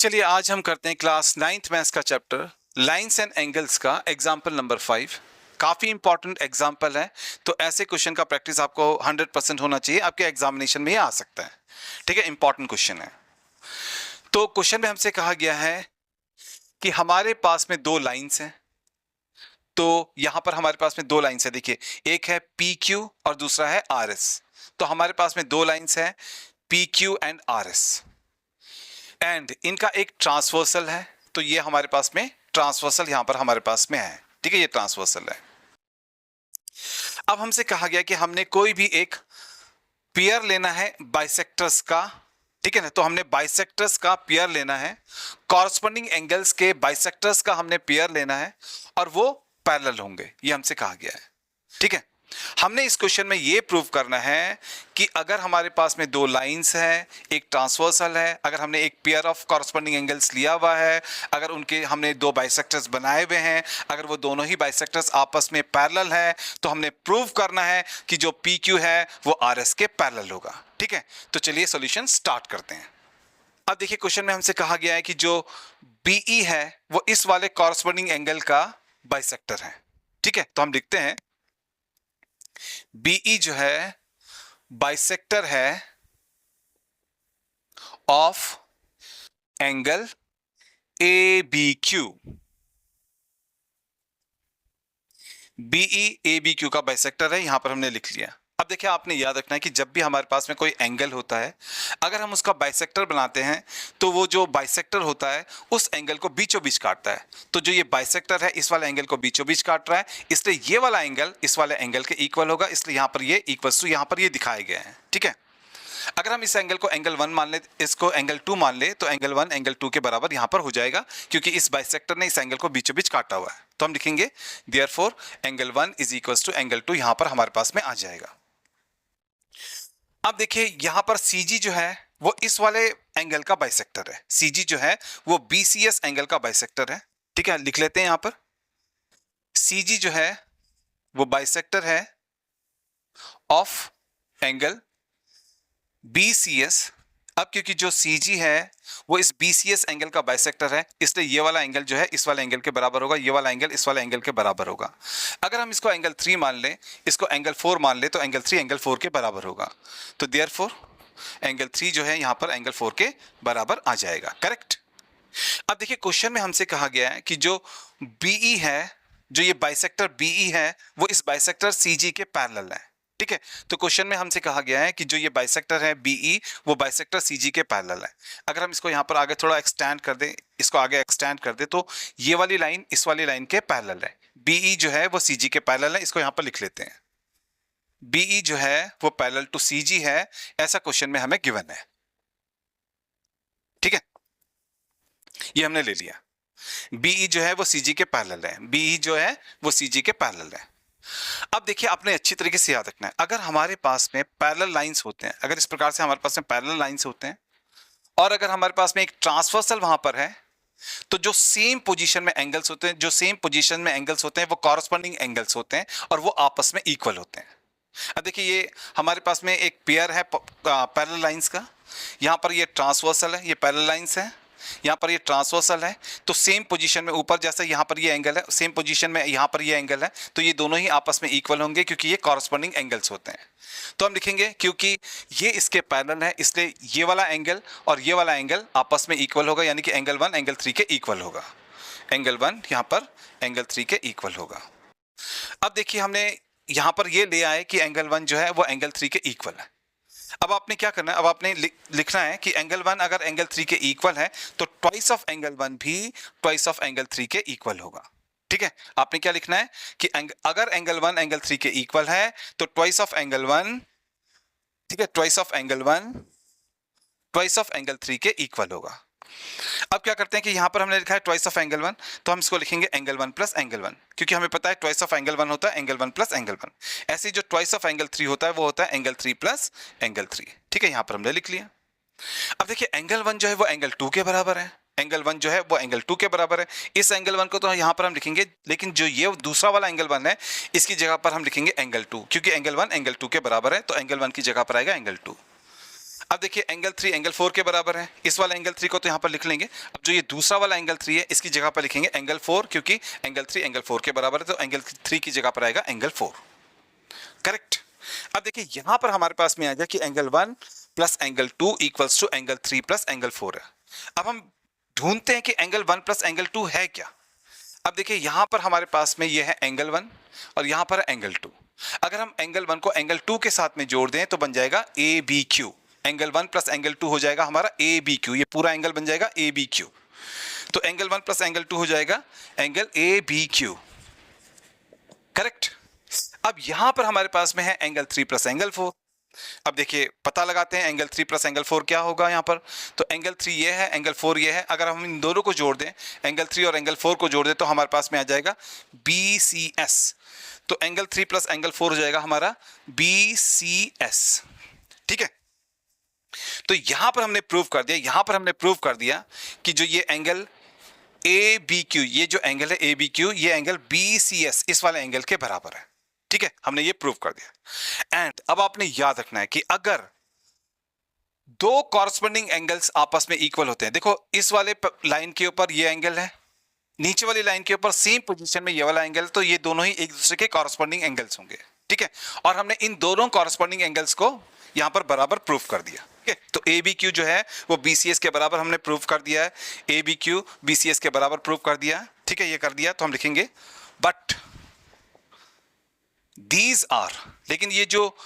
चलिए आज हम करते हैं क्लास 9th मैथ्स का चैप्टर लाइंस एंड एंगल्स का एग्जाम्पल नंबर 5। काफ़ी इंपॉर्टेंट एग्जाम्पल है, तो ऐसे क्वेश्चन का प्रैक्टिस आपको 100% होना चाहिए, आपके एग्जामिनेशन में ही आ सकता है। ठीक है, इंपॉर्टेंट क्वेश्चन है। तो क्वेश्चन में हमसे कहा गया है कि हमारे पास में दो लाइंस हैं। तो यहां पर हमारे पास में दो लाइंस है, देखिए एक है पी क्यू और दूसरा है आर एस। तो हमारे पास में दो लाइंस है P Q and R S, and इनका एक ट्रांसवर्सल है। तो ये हमारे पास में ट्रांसवर्सल यहां पर हमारे पास में है। ठीक है, ये ट्रांसवर्सल है। अब हमसे कहा गया कि हमने कोई भी एक पेयर लेना है बाइसेक्टर्स का। ठीक है ना, तो हमने बाइसेक्टर्स का पेयर लेना है, कॉरस्पॉन्डिंग एंगल्स के बाइसेक्टर्स का हमने पेयर लेना है और वो पैरेलल होंगे, ये हमसे कहा गया है। ठीक है, हमने इस क्वेश्चन में ये प्रूव करना है कि अगर हमारे पास में दो लाइंस हैं, एक ट्रांसवर्सल है, अगर हमने एक पेयर ऑफ कॉरस्पॉन्डिंग एंगल्स लिया हुआ है, अगर उनके हमने दो बाइसेक्टर्स बनाए हुए हैं, अगर वो दोनों ही बाइसेक्टर्स आपस में पैरेलल है, तो हमने प्रूव करना है कि जो पी क्यू है वो आर एस के पैरेलल होगा। ठीक है, तो चलिए सॉल्यूशन स्टार्ट करते हैं। अब देखिए क्वेश्चन में हमसे कहा गया है कि जो बीई है वो इस वाले कॉरस्पॉन्डिंग एंगल का बाइसेक्टर है। ठीक है, तो हम लिखते हैं बीई जो है बाइसेक्टर है of angle A B Q. BE A B Q का बाइसेक्टर है, यहां पर हमने लिख लिया। अब देखिए आपने याद रखना है कि जब भी हमारे पास में कोई एंगल होता है, अगर हम उसका बाइसेक्टर बनाते हैं तो वो जो बाइसेक्टर होता है उस एंगल को बीचों बीच काटता है। तो जो ये बाइसेक्टर है इस वाले एंगल को बीचों बीच काट रहा है, इसलिए ये वाला एंगल इस वाले एंगल के इक्वल होगा, इसलिए यहां पर ये इक्वल्स टू यहां पर ये दिखाए गए हैं। ठीक है, अगर हम इस एंगल को एंगल 1 मान ले, इसको एंगल 2 मान ले, तो एंगल 1 एंगल 2 के बराबर यहां पर हो जाएगा, क्योंकि इस बाइसेक्टर ने इस एंगल को बीचों बीच काटा हुआ है। तो हम लिखेंगे therefore angle 1 is equals to angle 2, यहां पर हमारे पास में आ जाएगा। अब देखिए यहां पर CG जो है वो इस वाले एंगल का बाइसेक्टर है। CG जो है वो BCS एंगल का बाइसेक्टर है। ठीक है, लिख लेते हैं यहां पर CG जो है वो बाइसेक्टर है ऑफ एंगल BCS। अब क्योंकि जो CG है वो इस BCS एंगल का बाइसेक्टर है, इसलिए ये वाला एंगल जो है इस वाले एंगल के बराबर होगा, ये वाला एंगल इस वाले एंगल के बराबर होगा। अगर हम इसको एंगल 3 मान लें, इसको एंगल 4 मान लें, तो एंगल 3 एंगल 4 के बराबर होगा। तो देयरफॉर एंगल 3 जो है यहां पर एंगल 4 के बराबर आ जाएगा। करेक्ट। अब देखिए क्वेश्चन में हमसे कहा गया है कि जो BE है, जो ये बाइसेक्टर BE है वो इस बाइसेक्टर CG के पैरेलल है। ठीक है, तो क्वेश्चन में हमसे कहा गया है कि जो ये बाइसेक्टर है BE वो बाइसेक्टर CG के पैरेलल है। अगर हम इसको यहाँ पर आगे थोड़ा एक्सटेंड कर दें, इसको आगे एक्सटेंड कर दें, तो ये वाली लाइन इस वाली लाइन के पैरेलल है। BE जो है वो CG के पैरेलल है, इसको यहाँ पर लिख लेते हैं। BE जो है वो पैरेलल टू CG है, ऐसा क्वेश्चन में हमें गिवन है। ठीक है, ये हमने ले लिया। BE जो है वो CG के पैरेलल है, BE जो है वो CG के पैरेलल है। अब देखिए आपने अच्छी तरीके से याद रखना है, अगर हमारे पास में पैरेलल लाइंस होते हैं, अगर इस प्रकार से हमारे पास में पैरेलल लाइंस होते हैं और अगर हमारे पास में एक ट्रांसवर्सल वहां पर है, तो जो सेम पोजीशन में एंगल्स होते हैं, जो सेम पोजीशन में एंगल्स होते हैं वो कॉरस्पॉन्डिंग एंगल्स होते हैं और वो आपस में इक्वल होते हैं। अब देखिए ये हमारे पास में एक पेयर है पैरेलल लाइंस का, यहां पर ये ट्रांसवर्सल है, ये पैरेलल लाइंस है, यहाँ पर ये ट्रांसवर्सल है, तो सेम पोजीशन में ऊपर जैसे यहाँ पर ये एंगल है, सेम पोजीशन में यहाँ पर ये एंगल है, तो ये दोनों ही आपस में इक्वल होंगे क्योंकि ये कॉरस्पॉन्डिंग एंगल्स होते हैं। तो हम लिखेंगे क्योंकि ये इसके पैरेलल है, इसलिए ये वाला एंगल और ये वाला एंगल आपस में इक्वल होगा, यानी कि एंगल 1 एंगल 3 के इक्वल होगा। एंगल 1 यहाँ पर एंगल 3 के इक्वल होगा। अब देखिए हमने यहाँ पर ये ले आए कि एंगल 1 जो है वो एंगल 3 के इक्वल है। अब आपने क्या करना है, अब आपने लिखना है कि एंगल 1 अगर एंगल 3 के इक्वल है तो ट्वाइस ऑफ एंगल 1 भी ट्वाइस ऑफ एंगल 3 के इक्वल होगा। ठीक है, आपने क्या लिखना है कि अगर एंगल 1 एंगल 3 के इक्वल है तो ट्वाइस ऑफ एंगल 1, ठीक है, twice of angle 1 twice of angle 3 के इक्वल होगा। अब क्या करते हैं कि यहां पर हमने लिखा है ट्वाइस ऑफ एंगल 1, तो हम इसको लिखेंगे एंगल 1 प्लस एंगल 1, क्योंकि हमें पता है ट्वाइस ऑफ एंगल 1 होता है एंगल 1 प्लस एंगल 1। ऐसे जो ट्वाइस ऑफ एंगल 3 होता है वो होता है एंगल 3 प्लस एंगल 3। ठीक है, यहां पर हमने लिख लिया। अब देखिए एंगल 1 जो है वो एंगल 2 के बराबर है, एंगल 1 जो है वो एंगल 2 के बराबर है। इस एंगल 1 को तो यहां पर हम लिखेंगे, लेकिन जो ये दूसरा वाला एंगल 1 है इसकी जगह पर हम लिखेंगे एंगल 2, क्योंकि एंगल 1 एंगल 2 के बराबर है, तो एंगल 1 की जगह पर आएगा एंगल 2। अब देखिए एंगल 3 एंगल 4 के बराबर है, इस वाला एंगल 3 को तो यहां पर लिख लेंगे। अब जो ये दूसरा वाला एंगल 3 है इसकी जगह पर लिखेंगे एंगल 4, क्योंकि एंगल 3 एंगल 4 के बराबर है, तो एंगल 3 की जगह पर आएगा एंगल 4। करेक्ट। अब देखिए यहां पर हमारे पास में आ गया कि angle 1 plus angle 2 equals to angle 3 plus angle 4 है। अब हम ढूंढते हैं कि एंगल 1 प्लस एंगल 2 है क्या। अब देखिए यहां पर हमारे पास में ये है एंगल 1 और यहां पर है एंगल 2। अगर हम एंगल 1 को एंगल 2 के साथ में जोड़ दें तो बन जाएगा A B Q. Angle 1 plus angle 2 हो जाएगा हमारा ए बी क्यू, ये पूरा एंगल बन जाएगा ए बी क्यू। तो एंगल 1 प्लस एंगल 2 हो जाएगा angle A B Q. Correct. अब यहां पर हमारे पास में है एंगल 3 प्लस एंगल 4। अब देखिए पता लगाते हैं एंगल 3 प्लस एंगल 4 क्या होगा यहां पर। तो एंगल 3 ये है, एंगल 4 ये है। अगर हम इन दोनों को जोड़ दें, एंगल 3 और एंगल 4 को जोड़ दें, तो हमारे पास में आ जाएगा BCS। तो एंगल 3 प्लस एंगल 4 हो जाएगा हमारा BCS। ठीक है। तो यहां पर हमने प्रूव कर दिया कि जो ये एंगल ए बी क्यू, ये जो एंगल है ए बी क्यू, ये एंगल BCS इस वाले एंगल के बराबर है। ठीक है, हमने ये प्रूव कर दिया। एंड अब आपने याद रखना है कि अगर दो कॉरस्पॉन्डिंग एंगल्स आपस में इक्वल होते हैं, देखो इस वाले लाइन के ऊपर ये एंगल है, नीचे वाली लाइन के ऊपर सेम पोजीशन में ये वाला एंगल, तो ये दोनों ही एक दूसरे के कॉरस्पॉन्डिंग एंगल्स होंगे। ठीक है, और हमने इन दोनों कॉरस्पॉन्डिंग एंगल्स को यहां पर बराबर प्रूव कर दिया। ठीक है, तो ए बी क्यू जो है वो BCS के बराबर हमने प्रूव कर दिया है, ए बी क्यू BCS के बराबर प्रूव कर दिया है। ठीक है, ये कर दिया तो हम लिखेंगे बट दीज आर, लेकिन ये जो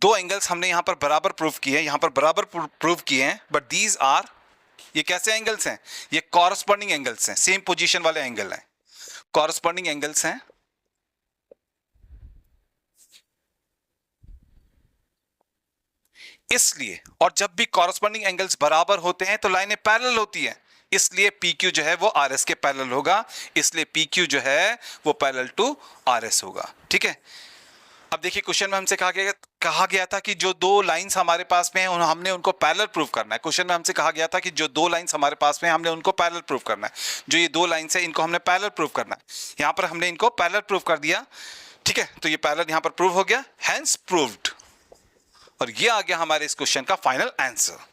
दो एंगल्स हमने यहां पर बराबर प्रूव किए हैं, यहां पर बराबर प्रूव किए हैं, बट दीज आर, ये कैसे एंगल्स हैं, ये कॉरस्पॉन्डिंग एंगल्स हैं, सेम पोजीशन वाले एंगल हैं, कॉरस्पॉन्डिंग एंगल्स हैं। इसलिए, और जब भी कॉरस्पॉन्डिंग एंगल्स बराबर होते हैं तो लाइनें पैरेलल होती हैं, इसलिए PQ जो है वो RS के पैरेलल होगा, इसलिए PQ जो है वो पैरेलल टू RS होगा। ठीक है। अब देखिए क्वेश्चन में हमसे कहा गया था कि जो दो लाइंस हमारे पास में हैं हमने उनको पैरेलल प्रूव करना है। क्वेश्चन में हमसे कहा गया था कि जो दो लाइंस हमारे पास में हमने उनको पैरेलल प्रूव करना है। जो ये दो लाइंस है इनको हमने पैरेलल प्रूव करना है। यहां पर हमने इनको पैरेलल प्रूव कर दिया। ठीक है, तो ये पैरेलल यहां पर प्रूव हो गया, हेंस प्रूव्ड। और ये आ गया हमारे इस क्वेश्चन का फाइनल आंसर।